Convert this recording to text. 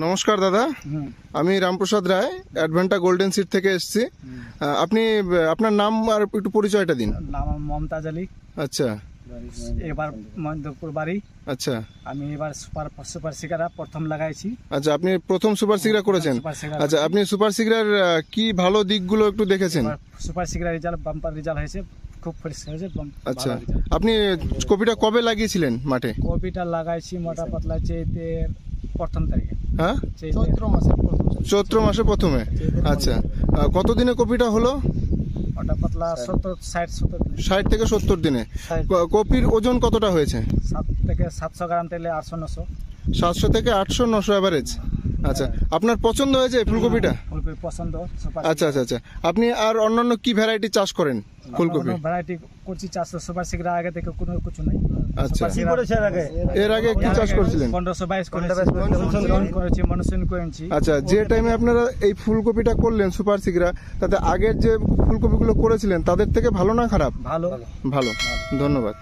নমস্কার দাদা, আমি রামপ্রসাদ রায় অ্যাডভেন্টা গোল্ডেন সিড থেকে এসেছি। আপনি আপনার নাম আর একটু পরিচয়টা দিন। নাম মমতাজ আলী। আচ্ছা, এবার মহেন্দ্রপুর বাড়ি। আচ্ছা, আমি এবার সুপার সিগারা প্রথম লাগাইছি। আচ্ছা, আপনি প্রথম সুপার সিগরা করেছেন। আচ্ছা, আপনি সুপার সিগরার কি ভালো দিকগুলো একটু দেখেছেন? সুপার সিগারা রেজাল্ট বাম্পার রেজাল্ট হয়েছে, খুব ফ্রেশ হয়েছে। আচ্ছা, আপনি কপিটা কবে লাগিয়েছিলেন মাঠে? কপিটা লাগাইছি মোটা পাতলা চেয়েতে প্রথম তারিখে। হ্যাঁ, চৈত্র মাসে প্রথমে। আচ্ছা, কতদিনে কপিটা হলো? মোটা পাতলা 60 থেকে 70 দিনে। কপির ওজন কতটা হয়েছে? 7 থেকে 700 গ্রাম, তেলে 800-900। 700 থেকে 800-900 অ্যাভারেজ। আচ্ছা, আপনার পছন্দ হয়েছে ফুলকপিটা? ফুলকপি পছন্দ। আচ্ছা আচ্ছা আচ্ছা, আপনি আর অন্যান্য কি ভ্যারাইটি চাষ করেন? ফুলকপি ভ্যারাইটি করছি চাষ। সুপার সিগরা আগে থেকে কোনো কিছু নাই। আচ্ছা, এর আগে কি চাষ করেছিলেন? 1522 করেছি, মনসুন করেছি। আচ্ছা, যে টাইমে আপনারা এই ফুলকপিটা করলেন সুপার সিগরা, তাতে আগের যে ফুলকপিগুলো করেছিলেন তাদের থেকে ভালো না খারাপ? ভালো। ভালো, ধন্যবাদ।